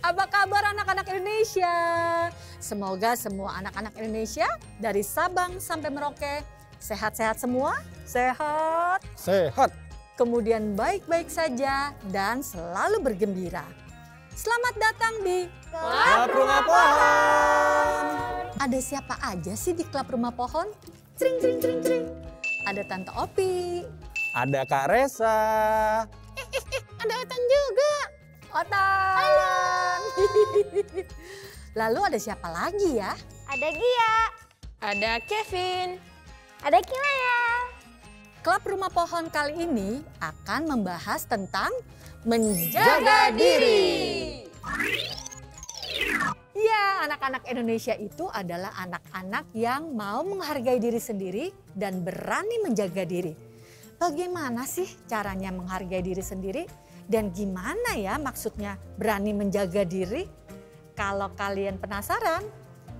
Apa kabar anak-anak Indonesia? Semoga semua anak-anak Indonesia dari Sabang sampai Merauke sehat-sehat semua? Sehat? Sehat. Kemudian baik-baik saja dan selalu bergembira. Selamat datang di Klub Rumah Pohon. Ada siapa aja sih di Klub Rumah Pohon? Cring, cring, cring, cring. Ada Tante Opi. Ada Kak Resa. Ada Otan juga. Otan. Lalu ada siapa lagi ya? Ada Gia. Ada Kevin. Ada Kilaya. Klub Rumah Pohon kali ini akan membahas tentang menjaga diri. Ya, anak-anak Indonesia itu adalah anak-anak yang mau menghargai diri sendiri dan berani menjaga diri. Bagaimana sih caranya menghargai diri sendiri? Dan gimana ya maksudnya berani menjaga diri? Kalau kalian penasaran,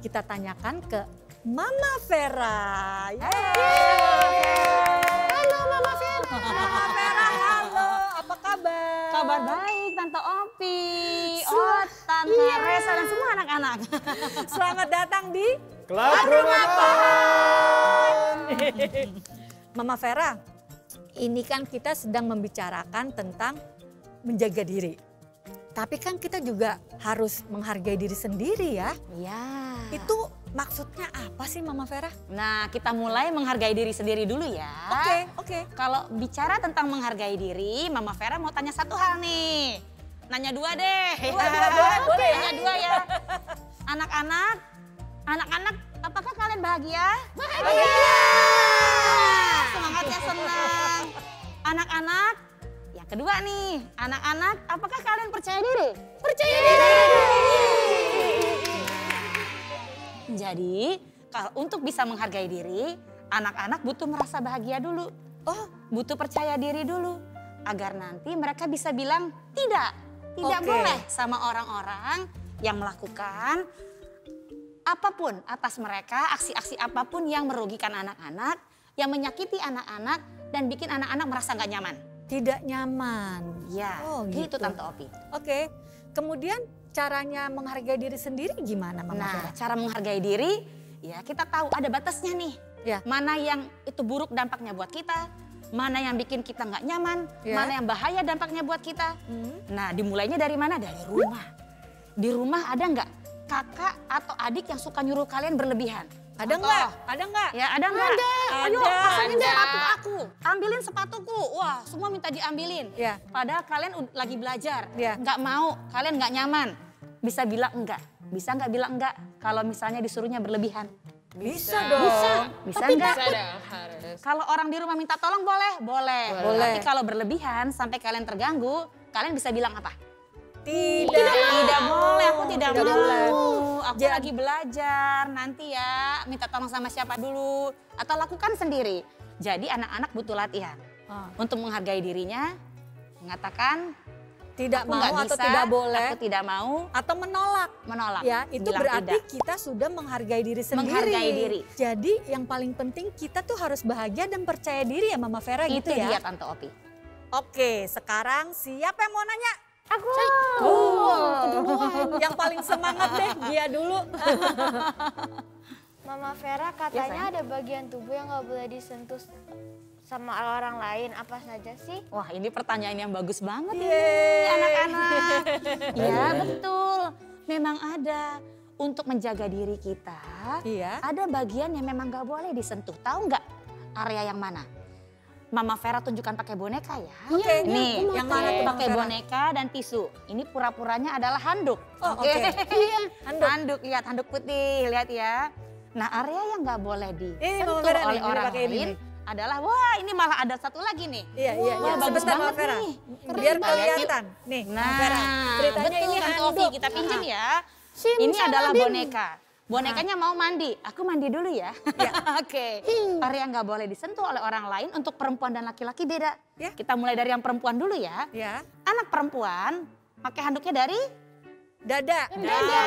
kita tanyakan ke Mama Vera. Halo Mama Vera. Mama Vera, halo. Apa kabar? Kabar baik Tante Opi, Otan, Kak Resa dan semua anak-anak. Selamat datang di Klub Rumah Pohon. Mama Vera. Ini kan kita sedang membicarakan tentang menjaga diri. Tapi kan kita juga harus menghargai diri sendiri ya. Iya. Itu maksudnya apa sih Mama Vera? Nah, kita mulai menghargai diri sendiri dulu ya. Oke. Kalau bicara tentang menghargai diri, Mama Vera mau tanya satu hal nih. Nanya dua deh. Boleh. Nanya dua ya. Anak-anak, apakah kalian bahagia? Bahagia. Semangat ya, senang. Anak-anak, yang kedua nih, anak-anak, apakah kalian percaya diri? Percaya diri. Jadi, kalau untuk bisa menghargai diri, anak-anak butuh merasa bahagia dulu. Oh, butuh percaya diri dulu. Agar nanti mereka bisa bilang tidak boleh sama orang-orang yang melakukan apapun atas mereka, aksi-aksi apapun yang merugikan anak-anak, yang menyakiti anak-anak, dan bikin anak-anak merasa gak nyaman. Tidak nyaman. Ya, gitu Tante Opi. Oke, kemudian caranya menghargai diri sendiri gimana Mama Vera? Nah, cara menghargai diri, ya kita tahu ada batasnya nih. Ya. Mana yang itu buruk dampaknya buat kita, mana yang bikin kita nggak nyaman, mana yang bahaya dampaknya buat kita. Nah, dimulainya dari mana? Dari rumah. Di rumah ada nggak kakak atau adik yang suka nyuruh kalian berlebihan? Ada nggak? Ada nggak? Ya, ada nggak? Ayo, Ada. pasangin sepatu aku. Ambilin sepatuku. Wah, semua minta diambilin. Ya. Padahal kalian lagi belajar. Ya. Nggak mau, kalian nggak nyaman. Bisa bilang enggak. Bisa nggak bilang enggak kalau misalnya disuruhnya berlebihan? Bisa dong. Bisa enggak? Bisa dong, harus. Kalau orang di rumah minta tolong boleh? Boleh. Tapi kalau berlebihan sampai kalian terganggu, kalian bisa bilang apa? Tidak boleh, aku tidak mau. Aku lagi belajar, nanti ya minta tolong sama siapa dulu. Atau lakukan sendiri. Jadi anak-anak butuh latihan. Untuk menghargai dirinya, mengatakan Tidak aku mau nggak atau bisa, tidak boleh. aku tidak mau, Atau menolak. menolak. Ya, itu Bilang berarti tidak. kita sudah menghargai diri sendiri. Menghargai diri. Jadi yang paling penting kita tuh harus bahagia dan percaya diri ya Mama Vera Itu gitu ya. dia Tante Opi. Oke, sekarang siapa yang mau nanya? Aku. Yang paling semangat deh, dia dulu. Mama Vera katanya ada bagian tubuh yang nggak boleh disentuh sama orang lain. Apa saja sih? Wah, ini pertanyaan yang bagus banget ini Yeay. anak-anak. Ya, betul. Memang ada. Untuk menjaga diri kita, Iya. ada bagian yang memang gak boleh disentuh. Tahu nggak area yang mana? Mama Vera tunjukkan pakai boneka ya. Oke, Nih, yang mana tuh Mama pakai Vera? boneka dan tisu. Ini pura-puranya adalah handuk. Oh, oke. Handuk, lihat handuk putih, lihat ya. Nah, area yang nggak boleh Ini Mama disentuh Vera oleh nih, ini orang pakai ini lain nih. adalah, wah ini malah ada satu lagi nih. Iya. Wah, bagus Sebentar Mama banget Vera. nih. Biar Keren banget. kelihatan. Nih, Mama Vera. Nah, Ceritanya betul ini Tante Ovi, handuk. kita pinjem ya. Ini adalah boneka. Bonekanya mau mandi, aku mandi dulu ya. Oke, area yang nggak boleh disentuh oleh orang lain untuk perempuan dan laki-laki beda. Ya. Kita mulai dari yang perempuan dulu ya. Ya, Anak perempuan pakai handuknya dari dada. dada.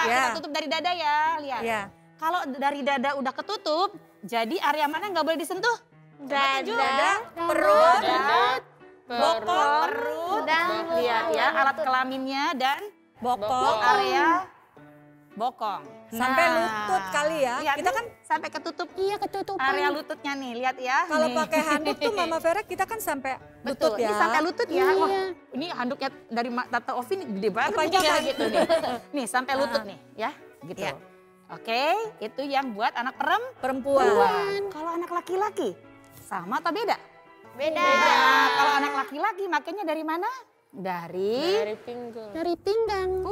Ya. Kita tutup dari dada ya, lihat. Ya. Kalau dari dada udah ketutup, jadi area mana yang nggak boleh disentuh? Dada, perut, Dada, bokong, perut, dan Lihat ya, alat kelaminnya dan Bokong. area bokong. Sampai lutut kali ya. Lihat Kita nih, kan sampai ketutup. Iya, ketutupan. Area lututnya nih, lihat ya. kalau Nih. pakai handuk tuh Mama Vera kita kan sampai lutut Betul, ya. ini sampai lutut ya. Wah, Iya. ini handuknya dari Tante Ovi nih gede banget. Kepanjangan. Kayak gitu nih. Nih sampai lutut nih ya, gitu. Iya. Oke, itu yang buat anak Perempuan. Kalau anak laki-laki, sama atau beda? Beda. Kalau anak laki-laki makanya dari mana? Dari Dari pinggang.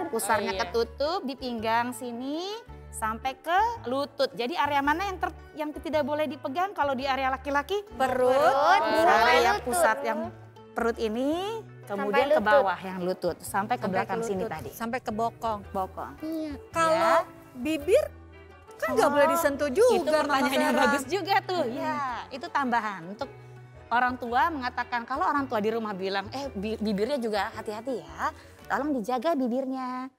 pusarnya ketutup di pinggang sini sampai ke lutut. Jadi area mana yang tidak boleh dipegang kalau di area laki-laki? Perut. Area lutut. pusat yang perut ini, kemudian ke lutut. bawah yang lutut sampai ke Sampai belakang ke sini lutut, tadi. Sampai ke bokong. Bokong. Iya. Kalau bibir kan nggak boleh disentuh juga. Itu Mama pertanyaannya Vera. bagus juga tuh. Ya, itu tambahan untuk orang tua mengatakan kalau orang tua di rumah bilang, bibirnya juga hati-hati ya. Tolong dijaga bibirnya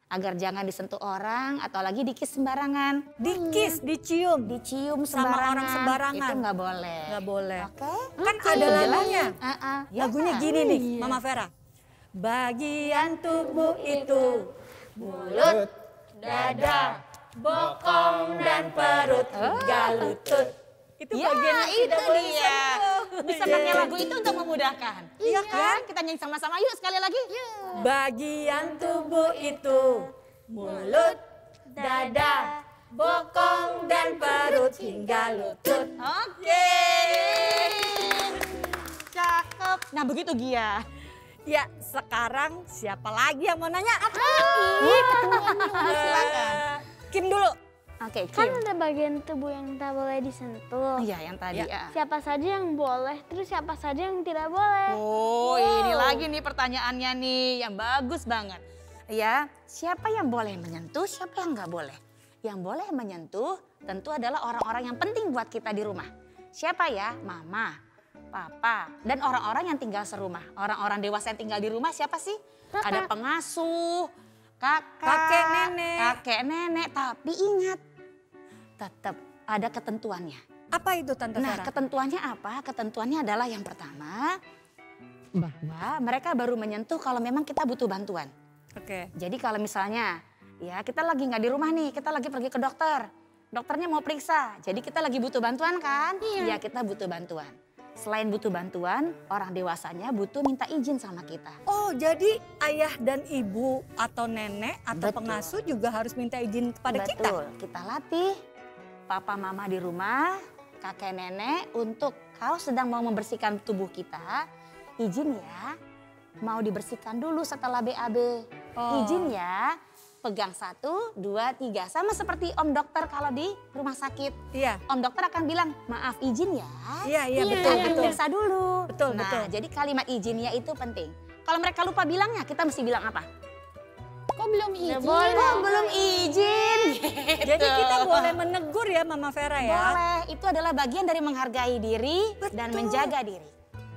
agar jangan disentuh orang atau lagi dikis sembarangan. Dikis, dicium. Dicium Sama sembarangan. orang sembarangan. Itu nggak boleh. Nggak boleh. Oke. Kan ada lagunya. Ya, Lagunya gini nih, Mama Vera. Bagian tubuh itu mulut, dada, bokong dan perut hingga lutut. Itu Ya, bagian yang itu tidak boleh dia. disentuh. Bisa Iya. pakai lagu itu untuk memudahkan. Iya kan? Kita nyanyi sama-sama yuk sekali lagi. Bagian tubuh itu mulut, dada, bokong dan perut hingga lutut. Oke. Cakep. Nah begitu Gia. Ya, sekarang siapa lagi yang mau nanya? Silakan. Kim dulu. Oke, Kan Kim. ada bagian tubuh yang tak boleh disentuh. Iya yang tadi ya. Siapa saja yang boleh, terus siapa saja yang tidak boleh. Oh ini lagi nih pertanyaannya nih yang bagus banget. Ya, siapa yang boleh menyentuh, siapa yang nggak boleh? Yang boleh menyentuh tentu adalah orang-orang yang penting buat kita di rumah. Siapa ya? Mama, papa, dan orang-orang yang tinggal serumah. Orang-orang dewasa yang tinggal di rumah siapa sih? Ada pengasuh, Kakek, nenek. kakek nenek. Tapi ingat, tetap ada ketentuannya. Apa itu Tante Nah, Vera? ketentuannya apa? Ketentuannya adalah yang pertama, bahwa mereka baru menyentuh kalau memang kita butuh bantuan. Oke. Jadi kalau misalnya, ya kita lagi nggak di rumah nih, kita lagi pergi ke dokter. Dokternya mau periksa, jadi kita lagi butuh bantuan kan? Iya, kita butuh bantuan. Selain butuh bantuan, orang dewasanya butuh minta izin sama kita. Oh, jadi ayah dan ibu atau nenek atau Betul. pengasuh juga harus minta izin kepada kita. Betul, kita latih papa mama di rumah, kakek nenek untuk kalau sedang mau membersihkan tubuh kita, izin ya, mau dibersihkan dulu setelah BAB. Oh. Izin ya, pegang 1, 2, 3. Sama seperti om dokter kalau di rumah sakit. Iya. Om dokter akan bilang, maaf izin ya. Iya, betul, betul. Periksa dulu. Betul, nah, betul. jadi kalimat izinnya itu penting. Kalau mereka lupa bilangnya, kita mesti bilang apa? Kok belum izin? Oh, belum izin. Jadi Gitu. kita boleh menegur ya Mama Vera ya. Boleh, itu adalah bagian dari menghargai diri dan Betul. menjaga diri.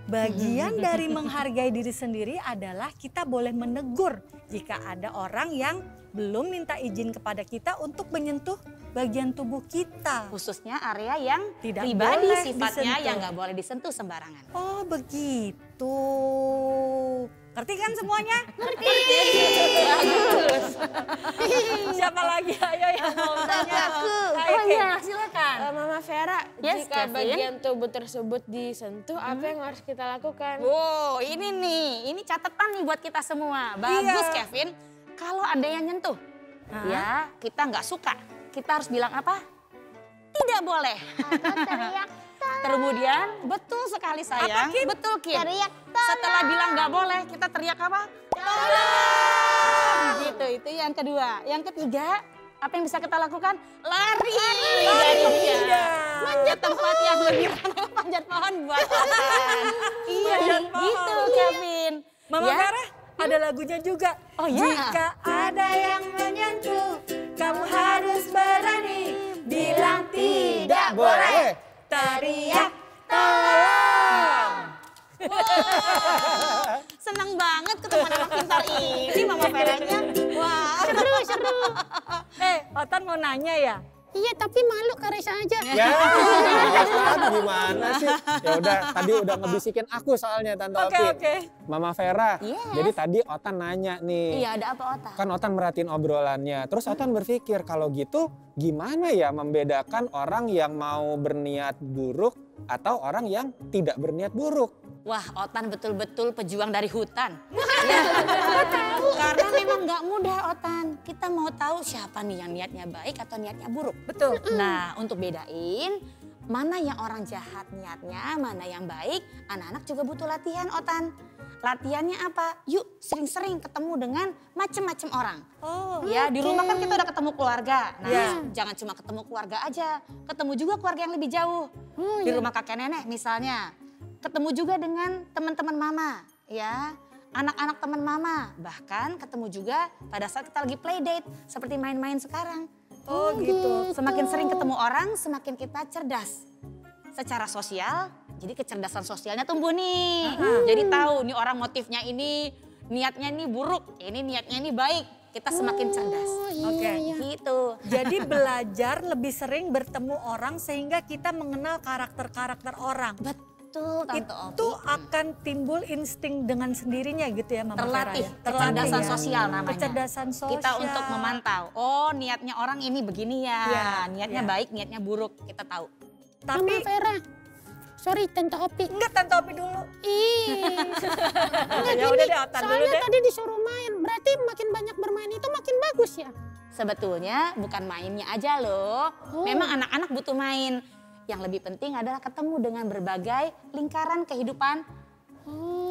Bagian dari menghargai diri sendiri adalah kita boleh menegur jika ada orang yang belum minta izin kepada kita untuk menyentuh bagian tubuh kita. Khususnya area yang Tidak pribadi boleh sifatnya disentuh. yang nggak boleh disentuh sembarangan. Oh begitu. Ngerti kan semuanya? Ngerti. Siapa lagi? Ayo yang mau tanya. Ayo, Oh Kim. iya, Silakan. Mama Vera, Yes, jika Kevin. bagian tubuh tersebut disentuh, apa yang harus kita lakukan? Wow, ini nih, ini catatan nih buat kita semua. Bagus Iya. Kevin, kalau ada yang nyentuh, ya kita nggak suka, kita harus bilang apa? Tidak boleh. Teriak. Kemudian betul sekali sayang, Kim? betul Kim. Teriak, Setelah bilang nggak boleh, kita teriak apa? Tolong. Gitu, itu yang kedua. Yang ketiga, apa yang bisa kita lakukan? Lari dari dia. Ke tempat yang lebih ramai, panjat pohon buat makan. Iya, Panjat pohon. gitu Kevin. Mama Ya? Vera ada lagunya juga. Oh, iya? Jika ada yang menyentuh, kamu harus berani bilang tidak boleh. Teriak tolong. Senang banget ketemu anak pintar ini Mama Veranya. Wah, seru. Otan mau nanya ya. Iya, tapi malu Karesa aja. Ya, Ustaz, gimana sih? Ya udah, tadi udah ngebisikin aku soalnya Tante Opi. Oke. Mama Vera, Yes. jadi tadi Otan nanya nih. Iya, ada apa Otan? Kan Otan merhatiin obrolannya. Terus Otan berpikir kalau gitu gimana ya membedakan orang yang mau berniat buruk atau orang yang tidak berniat buruk? Wah, Otan betul-betul pejuang dari hutan. Ya, karena memang nggak mudah Otan. Kita mau tahu siapa nih yang niatnya baik atau niatnya buruk. Betul. Nah, untuk bedain mana yang orang jahat niatnya, mana yang baik, anak-anak juga butuh latihan Otan. Latihannya apa? Yuk sering-sering ketemu dengan macam-macam orang. Oh, Ya, di rumah kan kita udah ketemu keluarga. Nah, Ya. jangan cuma ketemu keluarga aja. Ketemu juga keluarga yang lebih jauh. Di rumah kakek nenek misalnya. Ketemu juga dengan teman-teman mama, ya. Anak-anak teman mama. Bahkan ketemu juga pada saat kita lagi play date. Seperti main-main sekarang. Oh gitu. Semakin sering ketemu orang, semakin kita cerdas. Secara sosial, jadi kecerdasan sosialnya tumbuh nih. Jadi tahu nih orang motifnya ini, niatnya ini buruk, ini niatnya ini baik. Kita semakin cerdas. Oke. Gitu. Jadi belajar lebih sering bertemu orang sehingga kita mengenal karakter-karakter orang. Betul, Tante Opi. Itu akan timbul insting dengan sendirinya gitu ya Mama Vera Terlatih, ya? kecerdasan ya. sosial namanya. Kecerdasan sosial. Kita untuk memantau, oh niatnya orang ini begini ya, Iya, niatnya iya. baik, niatnya buruk, kita tahu. Mama Tapi Vera. Sorry, Tante Opi. enggak Tante Opi dulu. Enggak Ya gini, udah deh, Otan dulu soalnya deh. tadi disuruh main. Berarti makin banyak bermain itu makin bagus ya? Sebetulnya bukan mainnya aja loh, memang anak-anak butuh main. Yang lebih penting adalah ketemu dengan berbagai lingkaran kehidupan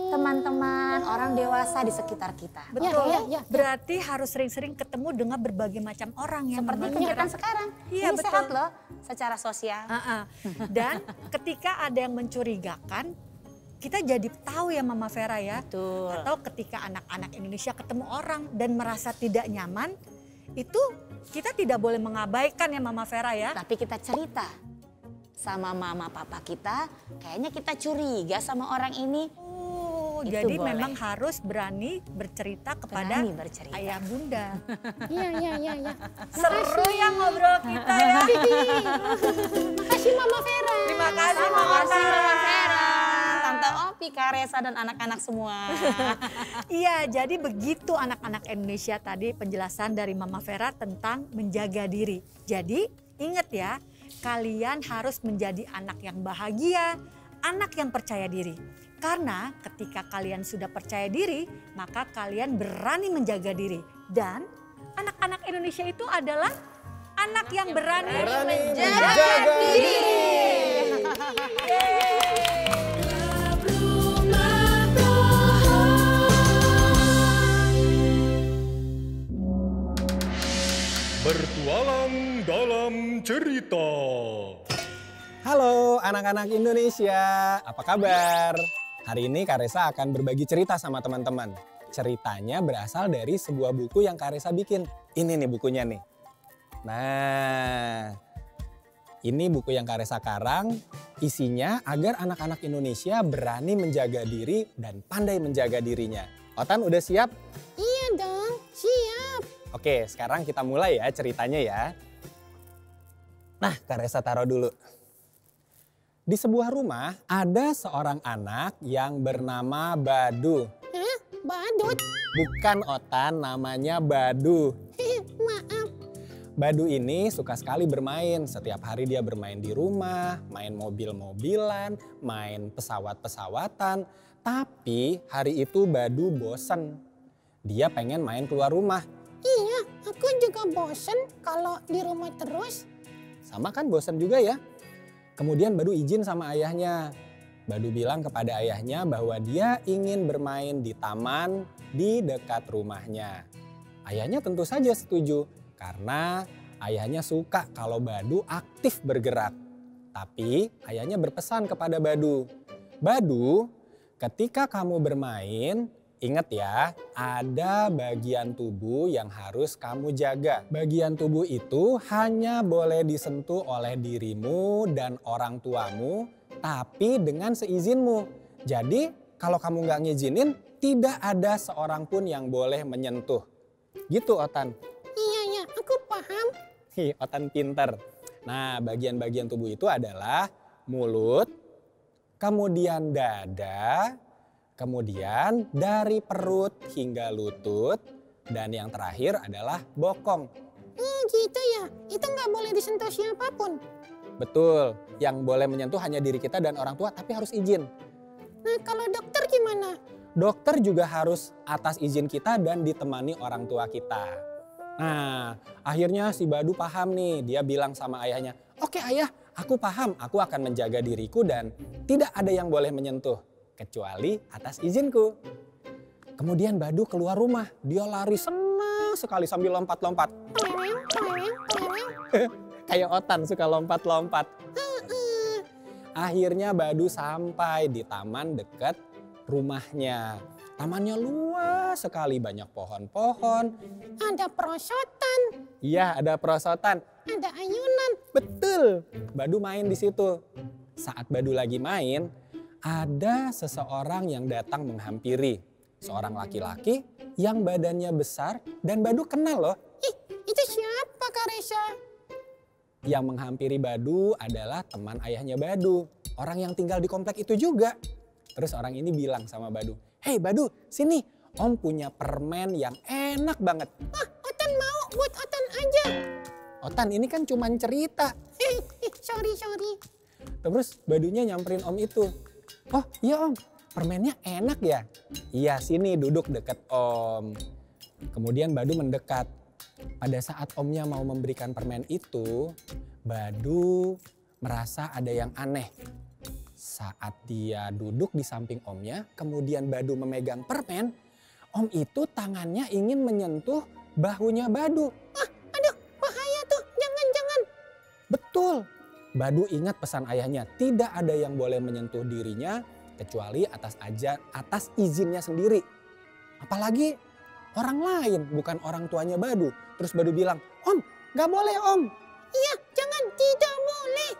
teman-teman, orang dewasa di sekitar kita. Betul. ya. Berarti harus sering-sering ketemu dengan berbagai macam orang ya Seperti Mama kegiatan Vera. sekarang, Iya, ini betul. sehat loh secara sosial. Dan ketika ada yang mencurigakan, kita jadi tahu ya Mama Vera ya. Betul. Atau ketika anak-anak Indonesia ketemu orang dan merasa tidak nyaman, itu kita tidak boleh mengabaikan ya Mama Vera ya. Tapi kita cerita sama mama papa kita, kayaknya kita curiga sama orang ini. Oh, Itu jadi boleh. memang harus berani bercerita kepada Berani bercerita. ayah bunda. Iya. Seru ya ngobrol kita ya. Makasih Mama Vera. Terima kasih Terima Mama kasih Vera. Mama Vera, Tante Opi, Karesa dan anak-anak semua. Iya, jadi begitu anak-anak Indonesia tadi penjelasan dari Mama Vera tentang menjaga diri. Jadi ingat ya, kalian harus menjadi anak yang bahagia, anak yang percaya diri. Karena ketika kalian sudah percaya diri, maka kalian berani menjaga diri. Dan anak-anak Indonesia itu adalah anak yang berani menjaga diri. Bertualang dalam cerita. Halo anak-anak Indonesia, apa kabar? Hari ini Karesa akan berbagi cerita sama teman-teman. Ceritanya berasal dari sebuah buku yang Karesa bikin. Ini nih bukunya nih. Nah, ini buku yang Karesa karang. Isinya agar anak-anak Indonesia berani menjaga diri dan pandai menjaga dirinya. Otan udah siap? Iya dong, siap. Oke, sekarang kita mulai ya ceritanya ya. Nah, Karesa taruh dulu. Di sebuah rumah ada seorang anak yang bernama Badu. Hah? Badut? Bukan Otan, namanya Badu. Maaf. Badu ini suka sekali bermain. Setiap hari dia bermain di rumah, main mobil-mobilan, main pesawat-pesawatan. Tapi hari itu Badu bosen. Dia pengen main keluar rumah. Iya, aku juga bosen kalau di rumah terus. Sama kan bosen juga ya? Kemudian Badu izin sama ayahnya. Badu bilang kepada ayahnya bahwa dia ingin bermain di taman di dekat rumahnya. Ayahnya tentu saja setuju karena ayahnya suka kalau Badu aktif bergerak. Tapi ayahnya berpesan kepada Badu, "Badu, ketika kamu bermain, ingat ya, ada bagian tubuh yang harus kamu jaga. Bagian tubuh itu hanya boleh disentuh oleh dirimu dan orang tuamu, tapi dengan seizinmu. Jadi kalau kamu nggak ngizinin, tidak ada seorang pun yang boleh menyentuh." Gitu Otan. Iya, aku paham. Otan pinter. Nah, bagian-bagian tubuh itu adalah mulut, kemudian dada, kemudian dari perut hingga lutut, dan yang terakhir adalah bokong. Gitu ya, itu nggak boleh disentuh siapapun. Betul, yang boleh menyentuh hanya diri kita dan orang tua, tapi harus izin. Nah kalau dokter gimana? Dokter juga harus atas izin kita dan ditemani orang tua kita. Nah, akhirnya si Badu paham nih, dia bilang sama ayahnya, "Oke ayah, aku paham, aku akan menjaga diriku dan tidak ada yang boleh menyentuh, kecuali atas izinku." Kemudian Badu keluar rumah, dia lari senang sekali sambil lompat-lompat. Kayak Otan suka lompat-lompat. Akhirnya Badu sampai di taman dekat rumahnya. Tamannya luas sekali, banyak pohon-pohon. Ada perosotan, Iya, ada perosotan. ada ayunan. Betul, Badu main di situ. Saat Badu lagi main, ada seseorang yang datang menghampiri. Seorang laki-laki yang badannya besar dan Badu kenal loh. Ih, itu siapa Kak Resa? Yang menghampiri Badu adalah teman ayahnya Badu. Orang yang tinggal di komplek itu juga. Terus orang ini bilang sama Badu, "Hei Badu, sini. Om punya permen yang enak banget." Wah, Otan mau, buat Otan aja. "Otan, ini kan cuman cerita." Sorry. Terus Badunya nyamperin Om itu. "Oh iya Om, permennya enak ya?" "Iya, sini duduk deket Om." Kemudian Badu mendekat. Pada saat Omnya mau memberikan permen itu, Badu merasa ada yang aneh. Saat dia duduk di samping Omnya, kemudian Badu memegang permen, Om itu tangannya ingin menyentuh bahunya Badu. Aduh, bahaya tuh, jangan. Betul, Badu ingat pesan ayahnya, tidak ada yang boleh menyentuh dirinya kecuali atas izinnya sendiri. Apalagi orang lain, bukan orang tuanya Badu. Terus Badu bilang, "Om, gak boleh Om." Iya, jangan, tidak boleh.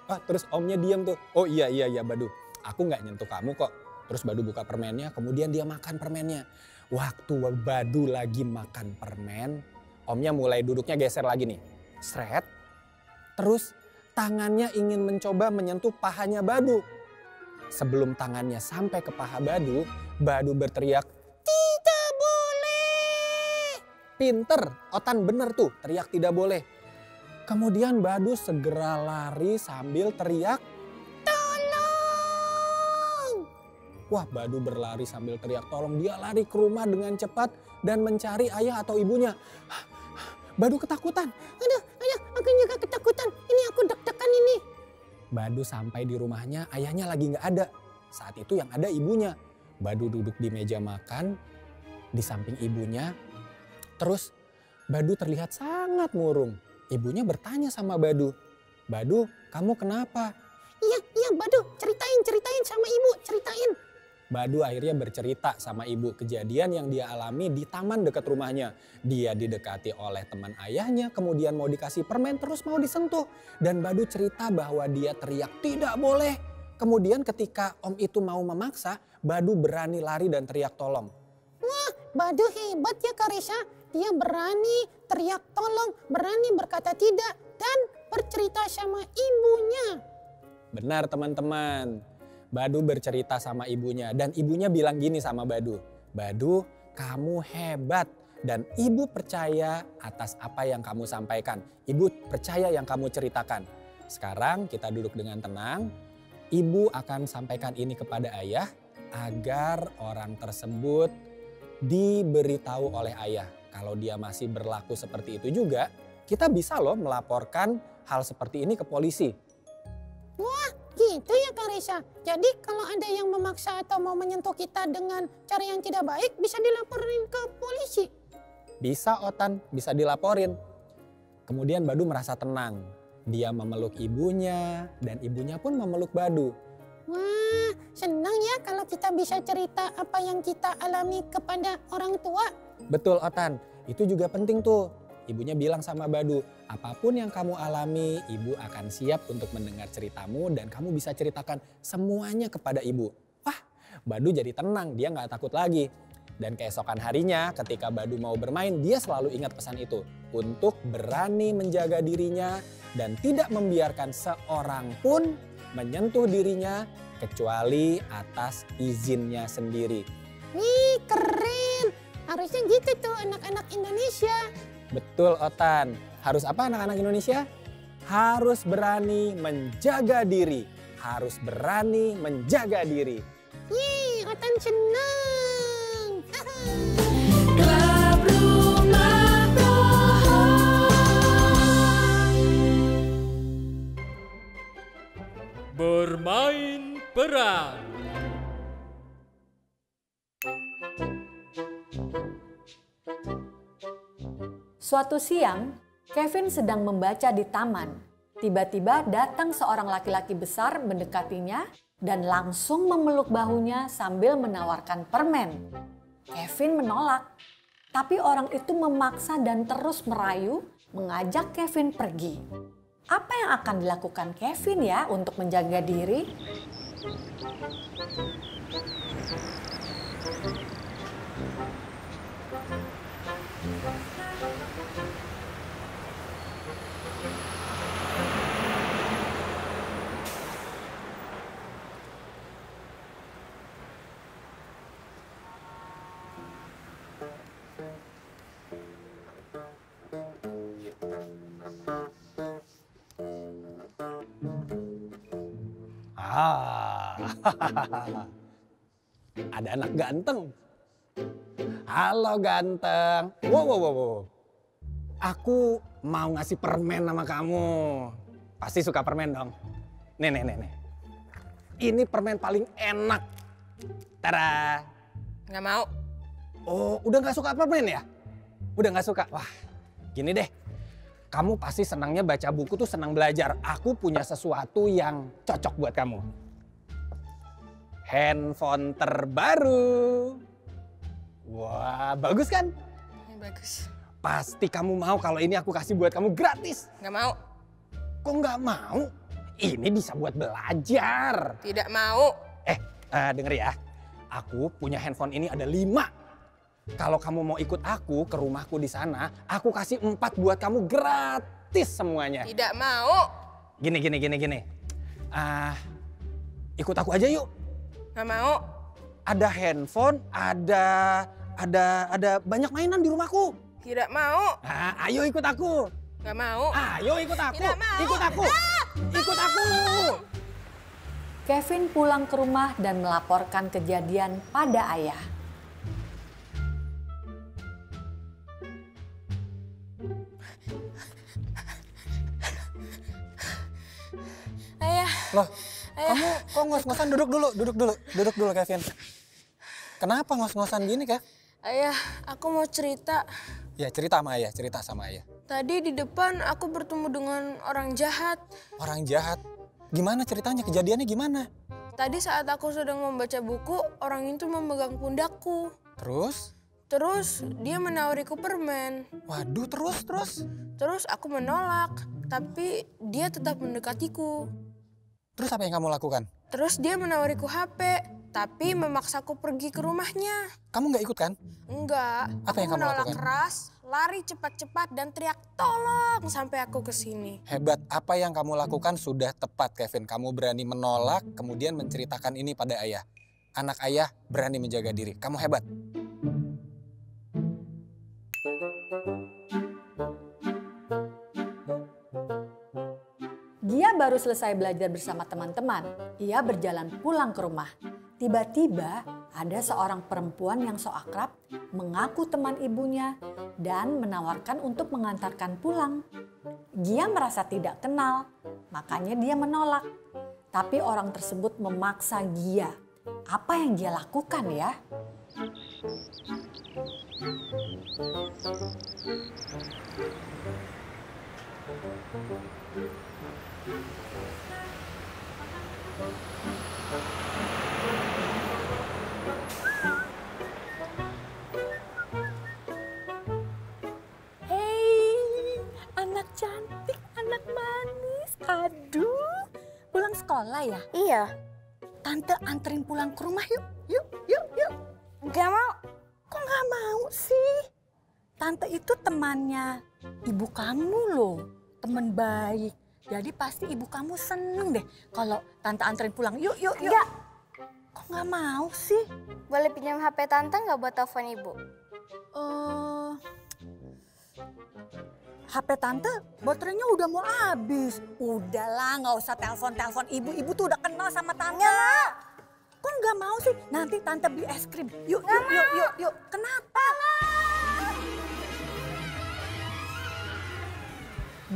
Terus Omnya diam tuh. "Oh iya Badu, aku gak nyentuh kamu kok." Terus Badu buka permennya, kemudian dia makan permennya. Waktu Badu lagi makan permen, Omnya mulai duduknya geser lagi nih. Sret. Terus tangannya ingin mencoba menyentuh pahanya Badu. Sebelum tangannya sampai ke paha Badu, Badu berteriak, "Tidak boleh!" Pinter, Otan bener tuh teriak tidak boleh. Kemudian Badu segera lari sambil teriak, "Tolong!" Wah, Badu berlari sambil teriak tolong. Dia lari ke rumah dengan cepat dan mencari ayah atau ibunya. Badu ketakutan. Aduh, aku juga ketakutan. Ini aku deg-degan ini. Badu sampai di rumahnya, ayahnya lagi gak ada. Saat itu yang ada ibunya. Badu duduk di meja makan di samping ibunya. Terus Badu terlihat sangat murung. Ibunya bertanya sama Badu, "Badu, kamu kenapa?" Iya Badu, ceritain sama ibu, ceritain. Badu akhirnya bercerita sama ibu kejadian yang dia alami di taman dekat rumahnya. Dia didekati oleh teman ayahnya, kemudian mau dikasih permen terus mau disentuh. Dan Badu cerita bahwa dia teriak tidak boleh. Kemudian ketika Om itu mau memaksa, Badu berani lari dan teriak tolong. Wah, Badu hebat ya Kak Resa. Dia berani teriak tolong, berani berkata tidak, dan bercerita sama ibunya. Benar teman-teman, Badu bercerita sama ibunya dan ibunya bilang gini sama Badu, "Badu, kamu hebat dan ibu percaya atas apa yang kamu sampaikan. Ibu percaya yang kamu ceritakan. Sekarang kita duduk dengan tenang, ibu akan sampaikan ini kepada ayah agar orang tersebut diberitahu oleh ayah. Kalau dia masih berlaku seperti itu juga, kita bisa loh melaporkan hal seperti ini ke polisi." Wah, gitu ya Kak Resa. Jadi kalau ada yang memaksa atau mau menyentuh kita dengan cara yang tidak baik, bisa dilaporin ke polisi. Bisa Otan, bisa dilaporin. Kemudian Badu merasa tenang. Dia memeluk ibunya dan ibunya pun memeluk Badu. Wah, senang ya kalau kita bisa cerita apa yang kita alami kepada orang tua. Betul Otan, itu juga penting tuh. Ibunya bilang sama Badu, apapun yang kamu alami, ibu akan siap untuk mendengar ceritamu dan kamu bisa ceritakan semuanya kepada ibu. Wah, Badu jadi tenang, dia gak takut lagi. Dan keesokan harinya ketika Badu mau bermain, dia selalu ingat pesan itu. Untuk berani menjaga dirinya dan tidak membiarkan seorang pun menyentuh dirinya kecuali atas izinnya sendiri. Wih, keren. Harusnya gitu tuh anak-anak Indonesia. Betul, Otan. Harus apa anak-anak Indonesia? Harus berani menjaga diri. Harus berani menjaga diri. Yeay, Otan senang. Klub Rumah Pohon. Bermain peran. Suatu siang, Kevin sedang membaca di taman. Tiba-tiba datang seorang laki-laki besar mendekatinya dan langsung memeluk bahunya sambil menawarkan permen. Kevin menolak, tapi orang itu memaksa dan terus merayu mengajak Kevin pergi. Apa yang akan dilakukan Kevin ya untuk menjaga diri? Ada anak ganteng. Halo ganteng. Wow. Aku mau ngasih permen sama kamu. Pasti suka permen dong. Nih. Ini permen paling enak. Tada. Nggak mau. Oh, udah gak suka permen ya? Udah gak suka? Wah, gini deh. Kamu pasti senangnya baca buku tuh senang belajar. Aku punya sesuatu yang cocok buat kamu. Handphone terbaru. Wah, bagus kan? Bagus. Pasti kamu mau kalau ini aku kasih buat kamu gratis. Nggak mau. Kok nggak mau? Ini bisa buat belajar. Tidak mau. Denger ya. Aku punya handphone ini ada 5. Kalau kamu mau ikut aku ke rumahku di sana, aku kasih 4 buat kamu gratis semuanya. Tidak mau. Gini. Ikut aku aja yuk. Nggak mau. Ada handphone, ada banyak mainan di rumahku. Tidak mau. Ayo ikut aku. Nggak mau. Ayo ikut aku. Tidak mau. Ikut aku. Ikut aku. Kevin pulang ke rumah dan melaporkan kejadian pada ayah. Ayah. Loh, kamu kok ngos-ngosan? Duduk dulu Kevin. Kenapa ngos-ngosan gini, Kev? Ayah, aku mau cerita. Ya, cerita sama ayah. Tadi di depan aku bertemu dengan orang jahat. Orang jahat? Gimana ceritanya? Kejadiannya gimana? Tadi saat aku sedang membaca buku, orang itu memegang pundakku. Terus? Terus dia menawariku permen. Waduh, terus? Terus aku menolak, tapi dia tetap mendekatiku. Terus apa yang kamu lakukan? Terus dia menawariku HP, tapi memaksaku pergi ke rumahnya. Kamu nggak ikut kan? Enggak, Apa yang aku kamu menolak lakukan? keras, lari cepat-cepat dan teriak tolong sampai aku kesini. Hebat, apa yang kamu lakukan sudah tepat, Kevin. Kamu berani menolak, kemudian menceritakan ini pada ayah. Anak ayah berani menjaga diri. Kamu hebat. Gia baru selesai belajar bersama teman-teman. Ia berjalan pulang ke rumah. Tiba-tiba ada seorang perempuan yang so akrab mengaku teman ibunya dan menawarkan untuk mengantarkan pulang. Gia merasa tidak kenal, makanya dia menolak. Tapi orang tersebut memaksa Gia. Apa yang Gia lakukan ya? Hei, anak cantik, anak manis. Aduh, pulang sekolah ya? Iya. Tante anterin pulang ke rumah yuk. Yuk. Gak mau. sih? Tante itu temannya ibu kamu loh, teman baik. Jadi pasti ibu kamu seneng deh kalau tante anterin pulang. Yuk. Enggak. Kok nggak mau sih? Boleh pinjam HP tante nggak buat telepon ibu? HP tante baterainya udah mau habis. Udahlah, nggak usah telepon ibu. Ibu tuh udah kenal sama tante. Kok nggak mau sih? Nanti tante beli es krim. Yuk. Kenapa?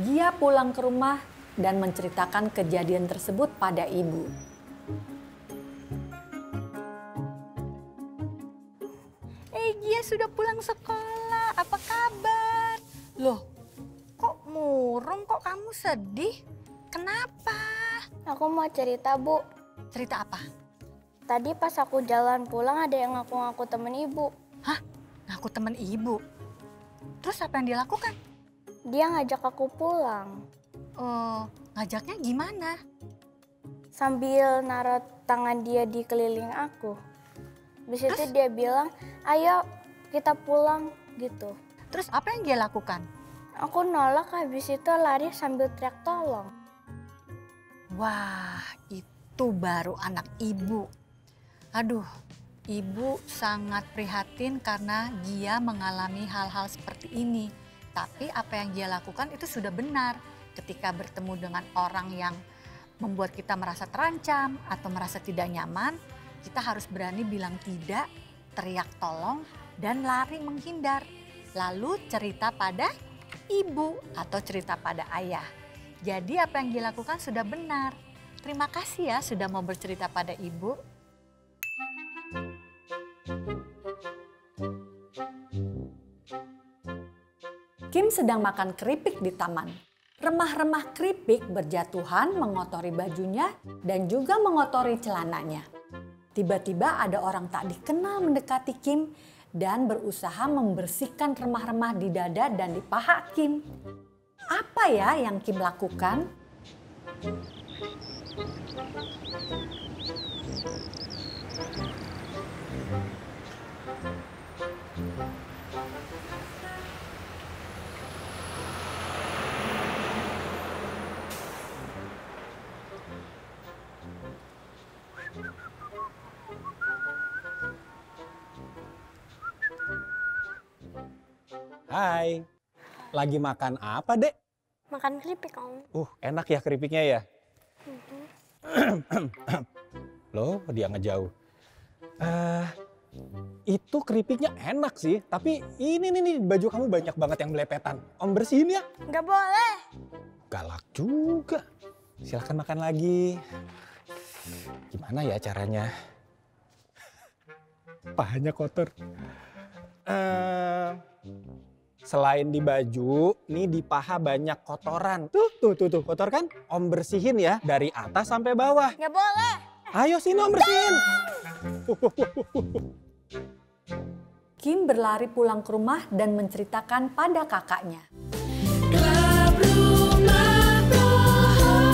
Gia pulang ke rumah dan menceritakan kejadian tersebut pada ibu. Gia sudah pulang sekolah. Apa kabar? Loh, kok murung? Kok kamu sedih? Kenapa? Aku mau cerita, Bu. Cerita apa? Tadi pas aku jalan pulang ada yang ngaku-ngaku temen ibu. Hah? Ngaku temen ibu? Terus apa yang dia lakukan? Dia ngajak aku pulang. Oh, ngajaknya gimana? Sambil naruh tangan dia di keliling aku. Habis itu dia bilang, ayo kita pulang gitu. Terus apa yang dia lakukan? Aku nolak, habis itu lari sambil teriak tolong. Wah, itu baru anak ibu. Aduh, ibu sangat prihatin karena Gia mengalami hal-hal seperti ini. Tapi apa yang Gia lakukan itu sudah benar. Ketika bertemu dengan orang yang membuat kita merasa terancam atau merasa tidak nyaman, kita harus berani bilang tidak, teriak tolong, dan lari menghindar. Lalu cerita pada ibu atau cerita pada ayah. Jadi apa yang dilakukan sudah benar. Terima kasih ya sudah mau bercerita pada ibu. Kim sedang makan keripik di taman. Remah-remah keripik berjatuhan mengotori bajunya dan juga mengotori celananya. Tiba-tiba ada orang tak dikenal mendekati Kim dan berusaha membersihkan remah-remah di dada dan di paha Kim. Apa ya yang Kim lakukan? Hai, lagi makan apa, Dek? Makan keripik, Om. Enak ya keripiknya ya? Loh, dia ngejauh. Itu keripiknya enak sih, tapi ini nih baju kamu banyak banget yang belepetan. Om bersihin ya? Nggak boleh. Galak juga. Silahkan makan lagi. Gimana ya caranya? Pahanya kotor. Selain di baju, nih di paha banyak kotoran. Tuh, kotor kan? Om bersihin ya, dari atas sampai bawah. Nggak boleh. Ayo sini Om bersihin. Kim berlari pulang ke rumah dan menceritakan pada kakaknya. Klub Rumah Pohon.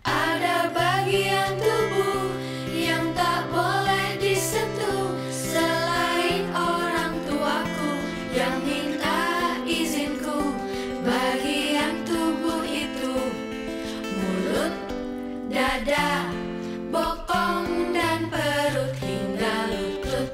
Ada bagian tubuh yang tak boleh disentuh selain orang tuaku yang minta izinku. Bagian tubuh itu mulut, dada, bokong dan perut hingga lutut.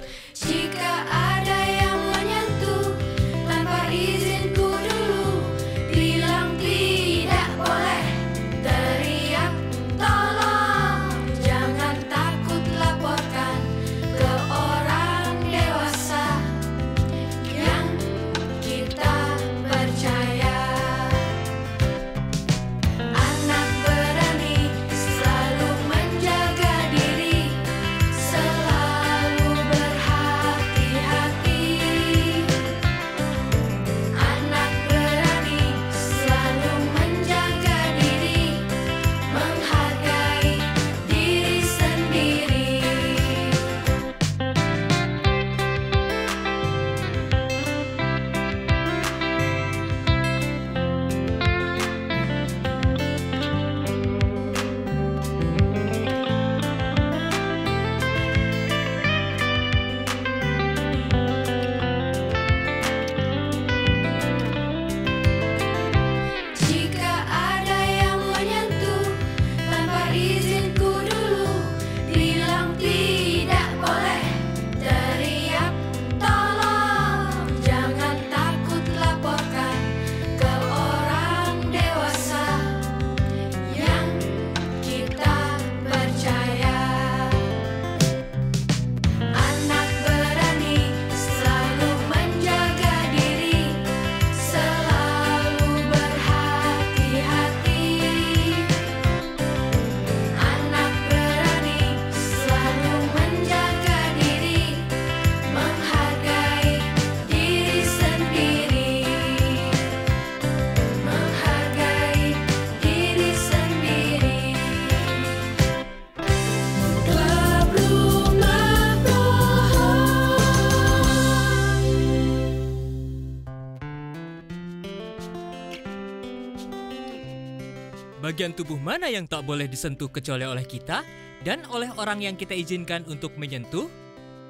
bagian tubuh mana yang tak boleh disentuh kecuali oleh kita dan oleh orang yang kita izinkan untuk menyentuh?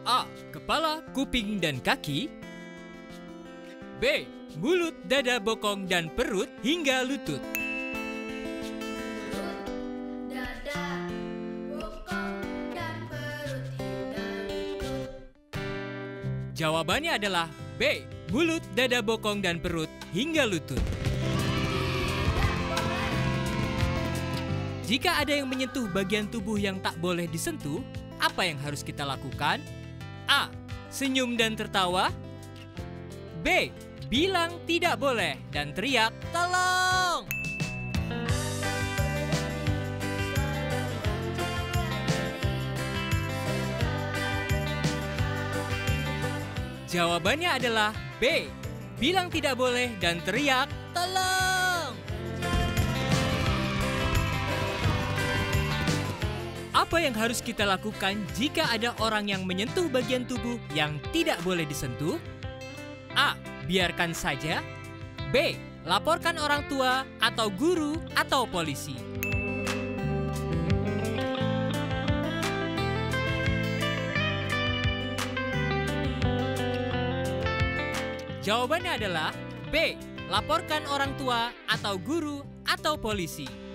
A. Kepala, kuping, dan kaki. B. Mulut, dada, bokong, dan perut hingga lutut. Dada, bokong, dan perut hingga lutut. Jawabannya adalah B. Mulut, dada, bokong, dan perut hingga lutut. Jika ada yang menyentuh bagian tubuh yang tak boleh disentuh, apa yang harus kita lakukan? A. Senyum dan tertawa. B. Bilang tidak boleh dan teriak, "Tolong!" Jawabannya adalah B. Bilang tidak boleh dan teriak, "Tolong!" Apa yang harus kita lakukan jika ada orang yang menyentuh bagian tubuh yang tidak boleh disentuh? A. Biarkan saja. B. Laporkan orang tua atau guru atau polisi. Jawabannya adalah B. Laporkan orang tua atau guru atau polisi.